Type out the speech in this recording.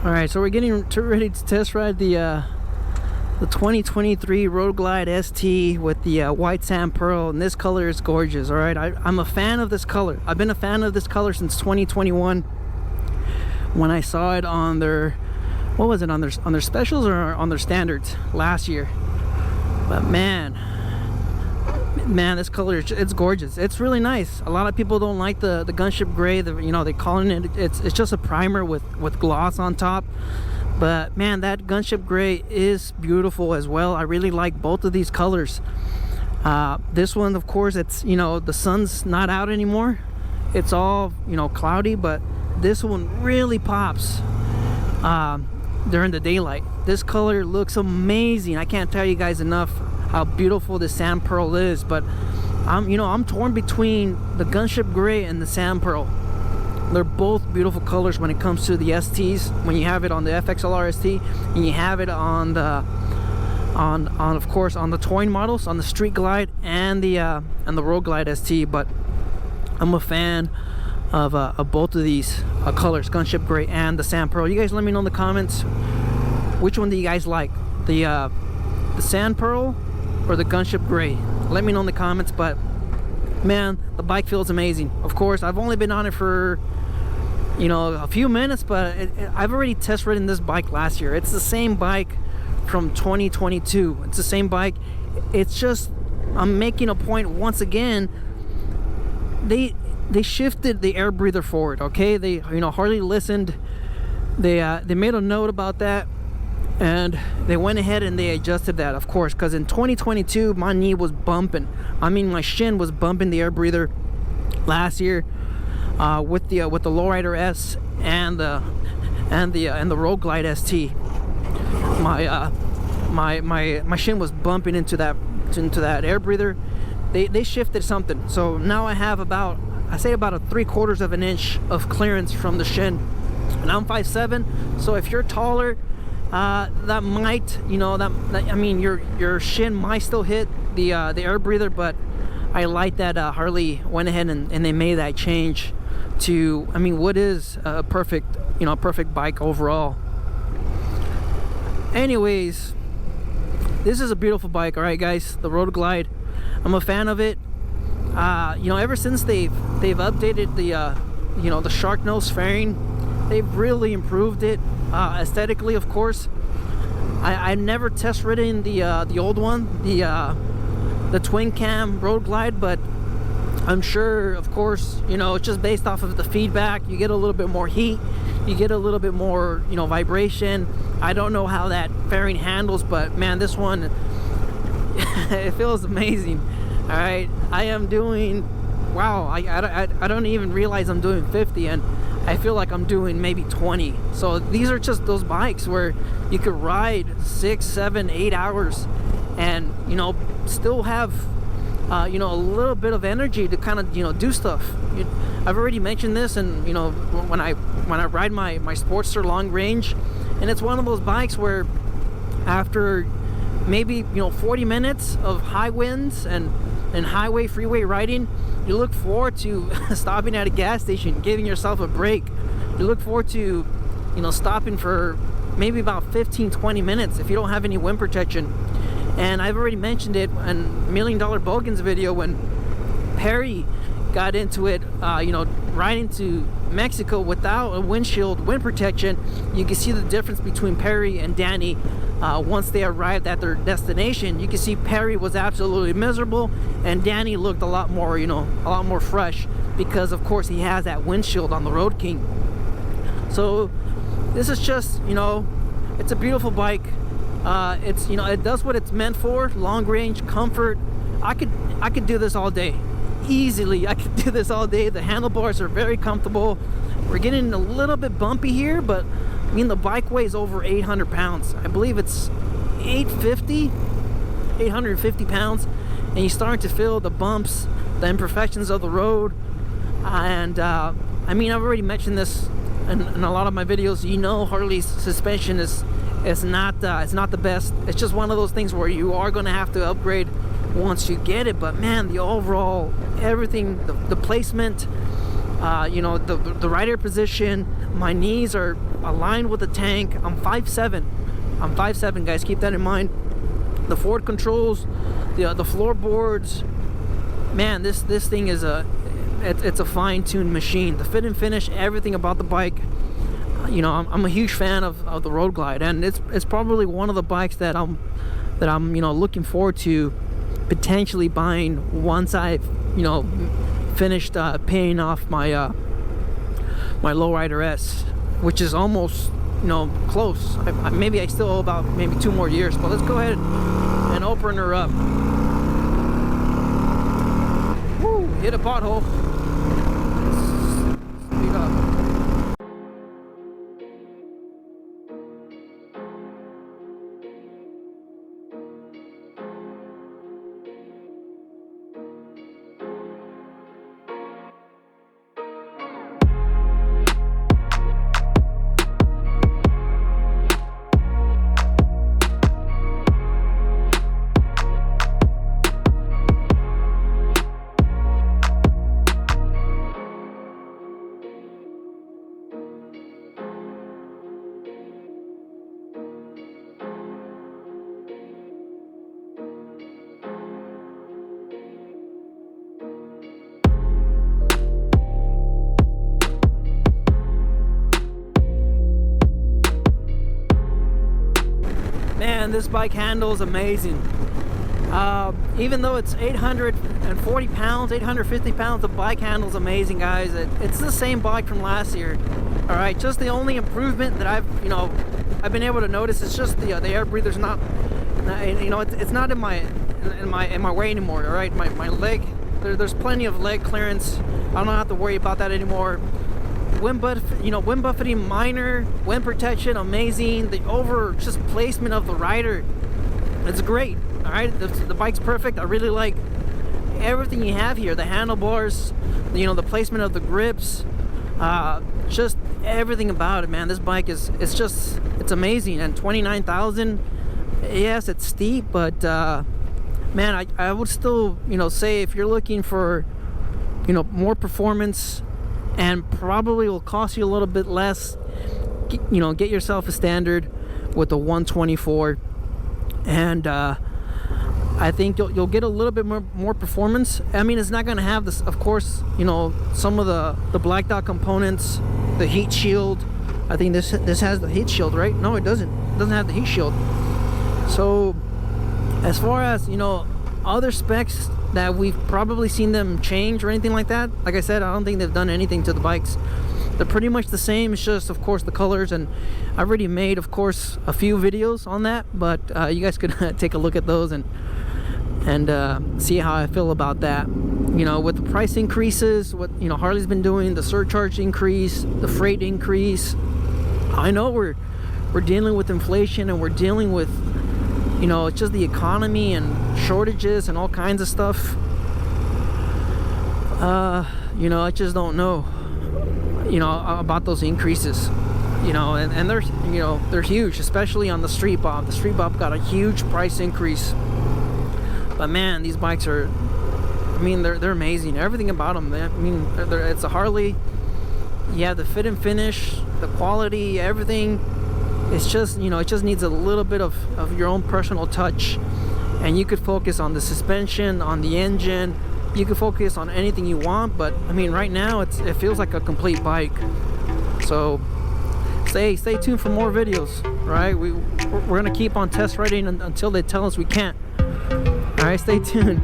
All right, so we're getting ready to test ride the 2023 Road Glide ST with the white sand pearl, and this color is gorgeous. All right, I'm a fan of this color. I've been a fan of this color since 2021 when I saw it on their, what was it, on their specials or on their standards last year. But man, this color, it's gorgeous. It's really nice. A lot of people don't like the gunship gray. You know, they calling it, it's just a primer with gloss on top. But man, that gunship gray is beautiful as well. I really like both of these colors. This one, of course, it's, you know, the sun's not out anymore. It's all, you know, cloudy, but this one really pops during the daylight. This color looks amazing. I can't tell you guys enough how beautiful this sand pearl is, but I'm torn between the gunship gray and the sand pearl. They're both beautiful colors when it comes to the STs. When you have it on the FXLR ST and you have it on the of course on the touring models, on the Street Glide and the Road Glide ST. But I'm a fan of both of these colors, gunship gray and the sand pearl. You guys let me know in the comments, which one do you guys like, the sand pearl or the gunship gray? Let me know in the comments. But man, the bike feels amazing. Of course, I've only been on it for, you know, a few minutes, but I've already test ridden this bike last year. It's the same bike from 2022. It's the same bike. It's just, I'm making a point once again, they shifted the air breather forward. Okay, they, you know, Harley listened. They made a note about that, and they went ahead and they adjusted that, of course, because in 2022 my knee was bumping. I mean, my shin was bumping the air breather last year with the Lowrider S and the Road Glide ST. My shin was bumping into that air breather. They shifted something, so now I have about, I say about a 3/4 of an inch of clearance from the shin, and I'm 5'7", so if you're taller, that might, you know, that I mean, your shin might still hit the air breather. But I like that Harley went ahead and they made that change to, I mean, what is a perfect, you know, perfect bike overall. Anyways, this is a beautiful bike. All right, guys, the Road Glide, I'm a fan of it. You know, ever since they've updated the you know, the shark nose fairing, they've really improved it. Aesthetically, of course. I never test ridden the old one, the twin cam Road Glide, but I'm sure, of course, you know, it's just based off of the feedback. You get a little bit more heat, you get a little bit more, you know, vibration. I don't know how that fairing handles, but man, this one it feels amazing. All right, I am doing, wow, I don't even realize I'm doing 50, and I feel like I'm doing maybe 20. So these are just those bikes where you could ride 6, 7, 8 hours and, you know, still have you know, a little bit of energy to kind of, you know, do stuff. I've already mentioned this, and you know, when I ride my Sportster long range, and it's one of those bikes where after maybe, you know, 40 minutes of high winds and highway freeway riding, you look forward to stopping at a gas station, giving yourself a break. You look forward to, you know, stopping for maybe about 15-20 minutes if you don't have any wind protection. And I've already mentioned it in $1 Million Bogans video when Perry got into it, you know, riding to Mexico without a windshield wind protection. You can see the difference between Perry and Danny once they arrived at their destination. You can see Perry was absolutely miserable, and Danny looked a lot more, you know, a lot more fresh, because of course he has that windshield on the Road King. So this is just, you know, it's a beautiful bike. It's, you know, it does what it's meant for, long range comfort. I could do this all day easily. I could do this all day. The handlebars are very comfortable. We're getting a little bit bumpy here, but I mean, the bike weighs over 800 pounds. I believe it's 850 pounds, and you're starting to feel the bumps, the imperfections of the road. And I mean, I've already mentioned this in a lot of my videos. You know, Harley's suspension is not the best. It's just one of those things where you are going to have to upgrade once you get it. But man, the overall, everything, the placement, You know, the rider position, my knees are aligned with the tank. I'm 5'7". I'm 5'7", guys, keep that in mind. The forward controls, the floorboards, man, this thing is it's a fine-tuned machine. The fit and finish, everything about the bike, you know, I'm a huge fan of the Road Glide, and it's probably one of the bikes that I'm you know, looking forward to potentially buying once I've, you know, finished paying off my my Lowrider S, which is almost, you know, close. Maybe I still owe about maybe 2 more years, but let's go ahead and open her up. Woo, hit a pothole. Speed up. Man, this bike handles amazing. Even though it's 840 pounds, 850 pounds, the bike handles amazing, guys. It's the same bike from last year. All right, just the only improvement that I've been able to notice is just the air breather's not, you know, it's not in my way anymore. All right, my leg, there's plenty of leg clearance. I don't have to worry about that anymore. Wind buffeting minor, wind protection amazing. The just placement of the rider, it's great. All right, the bike's perfect. I really like everything you have here. The handlebars, you know, the placement of the grips, just everything about it, man. This bike it's amazing. And 29,000, yes, it's steep, but man, I would still, you know, say if you're looking for, you know, more performance and probably will cost you a little bit less, you know, get yourself a standard with the 124, and I think you'll get a little bit more performance. I mean, it's not going to have this, of course, you know, some of the black dot components, the heat shield. I think this has the heat shield, right? No, it doesn't. It doesn't have the heat shield. So as far as, you know, other specs that we've probably seen them change or anything like that, like I said, I don't think they've done anything to the bikes. They're pretty much the same. It's just, of course, the colors, and I've already made, of course, a few videos on that, but you guys could take a look at those and see how I feel about that. You know, with the price increases, what, you know, Harley's been doing, the surcharge increase, the freight increase. I know we're dealing with inflation, and we're dealing with, you know, it's just the economy and shortages and all kinds of stuff. You know, I just don't know, you know, about those increases, you know, and they're, you know, they're huge, especially on the Street Bob. The Street Bob got a huge price increase, but man, these bikes are, I mean, they're amazing. Everything about them, I mean, it's a Harley. Yeah, the fit and finish, the quality, everything. It's just, you know, it just needs a little bit of your own personal touch, and you could focus on the suspension, on the engine. You can focus on anything you want, but I mean, right now it feels like a complete bike. So stay tuned for more videos. Right, we're gonna keep on test riding until they tell us we can't. All right, stay tuned.